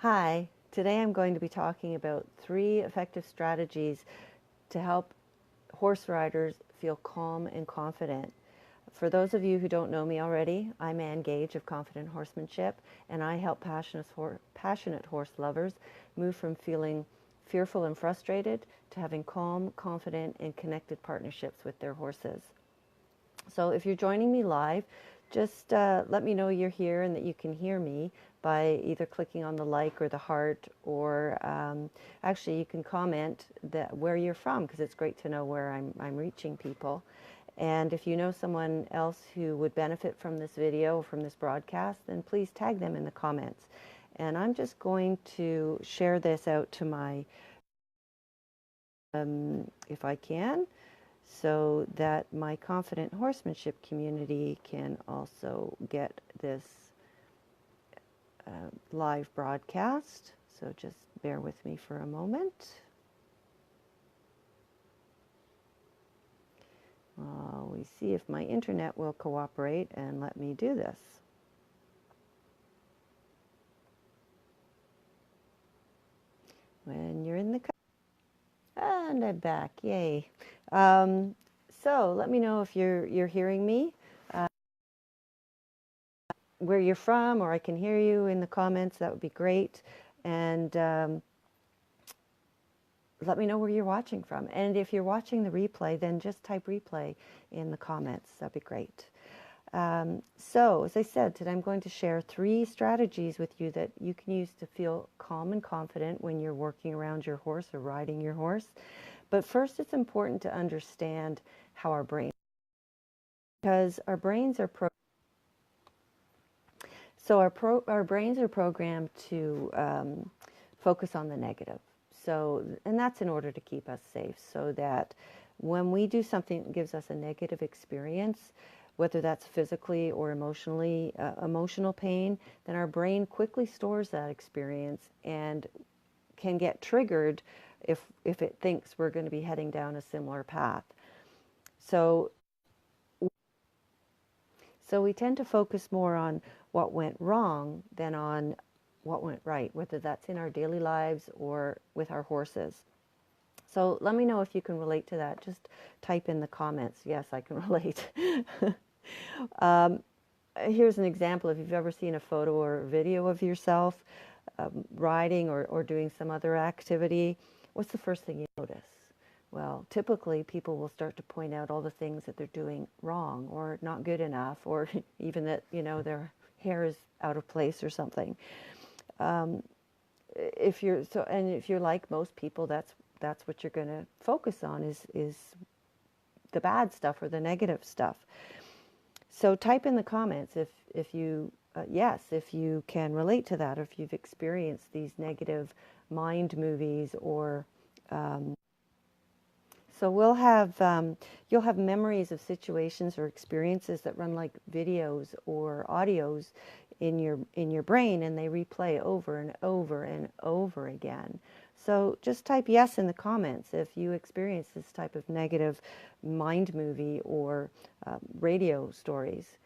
Hi, today I'm going to be talking about 3 effective strategies to help horse riders feel calm and confident. For those of you who don't know me already, I'm Anne Gage of Confident Horsemanship, and I help passionate horse lovers move from feeling fearful and frustrated to having calm, confident, and connected partnerships with their horses. So if you're joining me live, just let me know you're here and that you can hear me by either clicking on the like or the heart, or actually you can comment that where you're from, because it's great to know where I'm reaching people. And if you know someone else who would benefit from this video or from this broadcast, then please tag them in the comments. And I'm just going to share this out to my, if I can, so that my Confident Horsemanship community can also get this live broadcast. So just bear with me for a moment. We see if my internet will cooperate and let me do this. When you're in the and I'm back, yay. So let me know if you're hearing me, where you're from, or I can hear you in the comments. That would be great. And let me know where you're watching from. And if you're watching the replay, then just type replay in the comments. That'd be great. So, as I said, today I'm going to share 3 strategies with you that you can use to feel calm and confident when you're working around your horse or riding your horse. But first, it's important to understand how our brain, because our brains are our brains are programmed to focus on the negative. So, and that's in order to keep us safe, so that when we do something that gives us a negative experience, whether that's physically or emotionally, emotional pain, then our brain quickly stores that experience and can get triggered if it thinks we're going to be heading down a similar path. So we tend to focus more on what went wrong than on what went right, whether that's in our daily lives or with our horses. So let me know if you can relate to that. Just type in the comments, yes, I can relate. Here's an example. If you've ever seen a photo or a video of yourself riding or doing some other activity, what's the first thing you notice? Well, typically people will start to point out all the things that they're doing wrong or not good enough, or even that, their hair is out of place or something. If you're like most people, that's what you're going to focus on is the bad stuff or the negative stuff. So type in the comments if you if you can relate to that, or if you've experienced these negative mind movies, or so you'll have memories of situations or experiences that run like videos or audios in your brain, and they replay over and over and over again. So just type yes in the comments if you experience this type of negative mind movie or radio stories.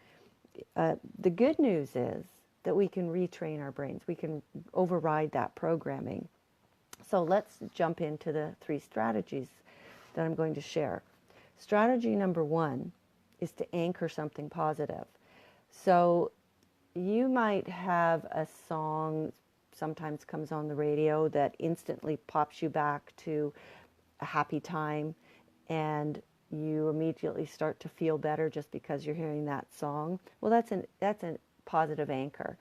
The good news is that we can retrain our brains. We can override that programming. So let's jump into the 3 strategies that I'm going to share. Strategy number 1 is to anchor something positive. So you might have a song sometimes comes on the radio that instantly pops you back to a happy time, and you immediately start to feel better just because you're hearing that song. Well, that's a positive anchor.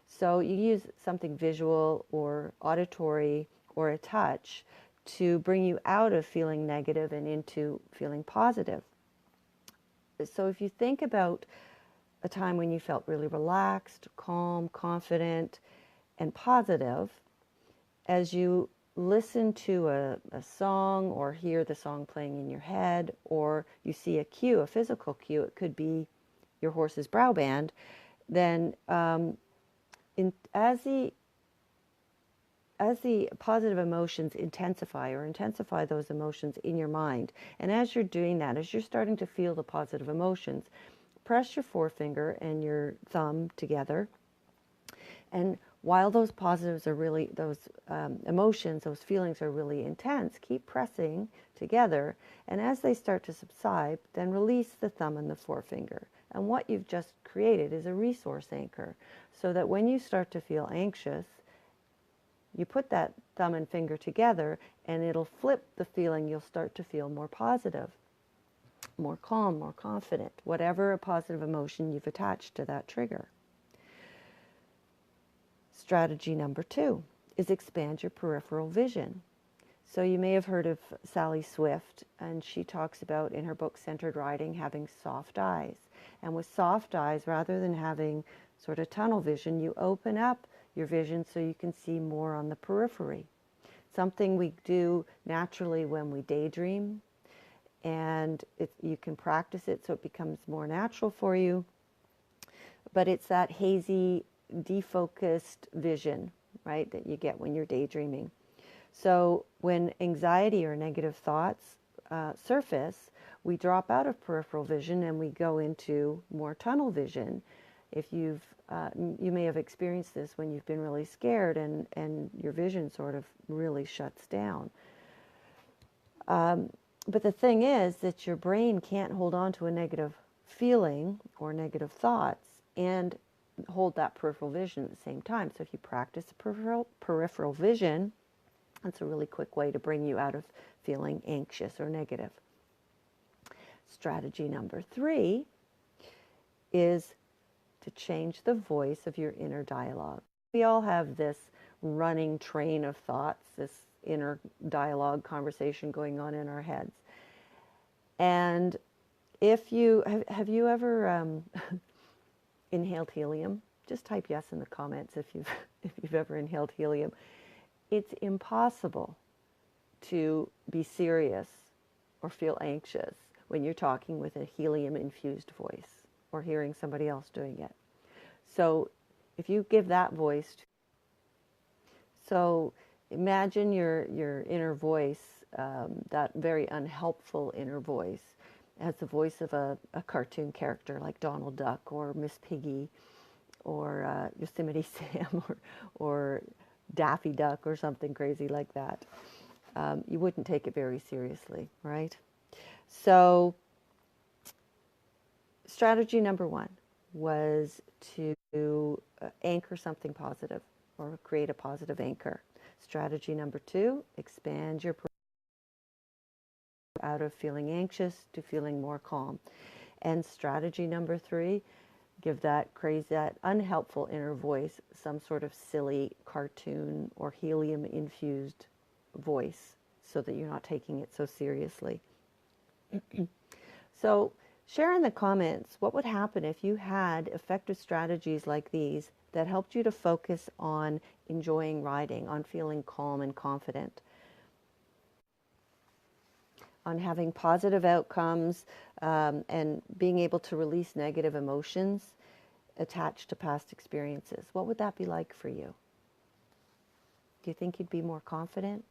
So you use something visual or auditory or a touch to bring you out of feeling negative and into feeling positive. So if you think about a time when you felt really relaxed, calm, confident, and positive, as you listen to a song or hear the song playing in your head, or you see a cue, a physical cue, it could be your horse's brow band, then as the positive emotions intensify those emotions in your mind, and as you're doing that, as you're starting to feel the positive emotions, press your forefinger and your thumb together and While those positives are really, those emotions, those feelings are really intense, keep pressing together. And as they start to subside, then release the thumb and the forefinger. And what you've just created is a resource anchor, so that when you start to feel anxious, you put that thumb and finger together and it'll flip the feeling. You'll start to feel more positive, more calm, more confident, whatever a positive emotion you've attached to that trigger. Strategy number 2 is expand your peripheral vision. So you may have heard of Sally Swift, and she talks about in her book Centered Riding having soft eyes. And with soft eyes, rather than having sort of tunnel vision, you open up your vision so you can see more on the periphery. Something we do naturally when we daydream, and you can practice it so it becomes more natural for you. But it's that hazy, defocused vision, right, that you get when you're daydreaming. So when anxiety or negative thoughts surface, we drop out of peripheral vision and we go into more tunnel vision. If you may have experienced this when you've been really scared and your vision sort of really shuts down. But the thing is that your brain can't hold on to a negative feeling or negative thoughts and hold that peripheral vision at the same time. So if you practice peripheral vision, that's a really quick way to bring you out of feeling anxious or negative. Strategy number 3 is to change the voice of your inner dialogue. We all have this running train of thoughts, this inner dialogue conversation going on in our heads. And if you have you ever inhaled helium? Just type yes in the comments if you've ever inhaled helium. It's impossible to be serious or feel anxious when you're talking with a helium-infused voice or hearing somebody else doing it. So if you give that voice, so imagine your inner voice, that very unhelpful inner voice, as the voice of a cartoon character like Donald Duck or Miss Piggy or Yosemite Sam or Daffy Duck or something crazy like that. You wouldn't take it very seriously, right? So strategy number 1 was to anchor something positive or create a positive anchor. Strategy number 2, expand your out of feeling anxious to feeling more calm. And strategy number 3, give that crazy, that unhelpful inner voice some sort of silly cartoon or helium-infused voice so that you're not taking it so seriously. So share in the comments what would happen if you had effective strategies like these that helped you to focus on enjoying riding, on feeling calm and confident, on having positive outcomes, and being able to release negative emotions attached to past experiences. What would that be like for you? Do you think you'd be more confident?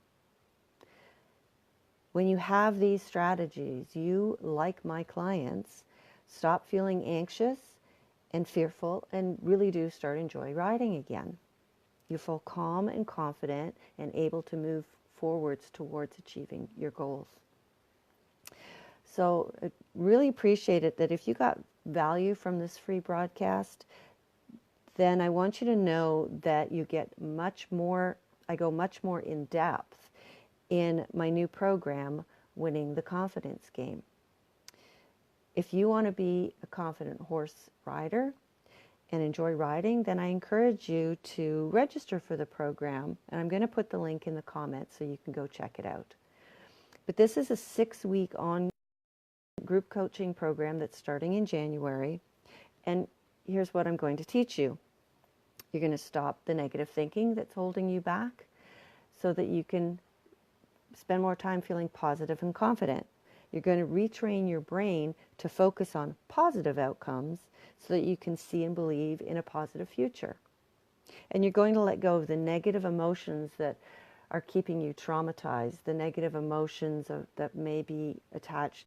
When you have these strategies, you, like my clients, stop feeling anxious and fearful and really do start enjoying riding again. You feel calm and confident and able to move forwards towards achieving your goals. So I really appreciate it that if you got value from this free broadcast, then I want you to know that you get much more, I go much more in depth in my new program, Winning the Confidence Game. If you want to be a confident horse rider and enjoy riding, then I encourage you to register for the program, and I'm going to put the link in the comments so you can go check it out. But this is a 6-week on group coaching program that's starting in January, and here's what I'm going to teach you. You're going to stop the negative thinking that's holding you back so that you can spend more time feeling positive and confident. You're going to retrain your brain to focus on positive outcomes so that you can see and believe in a positive future. And you're going to let go of the negative emotions that are keeping you traumatized, the negative emotions that may be attached.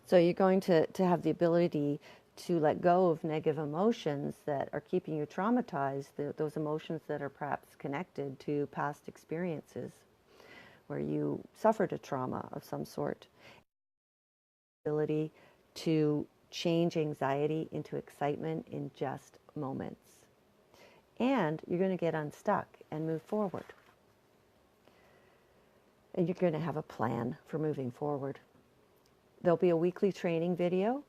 So you're going to have the ability to let go of negative emotions that are keeping you traumatized, those emotions that are perhaps connected to past experiences where you suffered a trauma of some sort. Ability to change anxiety into excitement in just moments. And you're going to get unstuck and move forward. And you're going to have a plan for moving forward. There'll be a weekly training video.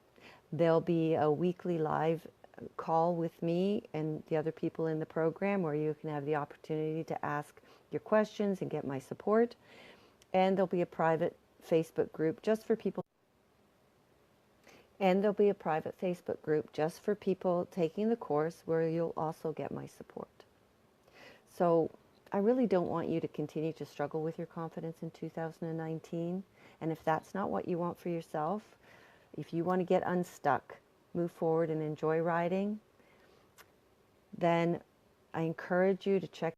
There'll be a weekly live call with me and the other people in the program where you can have the opportunity to ask your questions and get my support. And there'll be a private Facebook group just for people. And there'll be a private Facebook group just for people taking the course where you'll also get my support. So I really don't want you to continue to struggle with your confidence in 2019. And if that's not what you want for yourself, if you want to get unstuck, move forward and enjoy riding, then I encourage you to check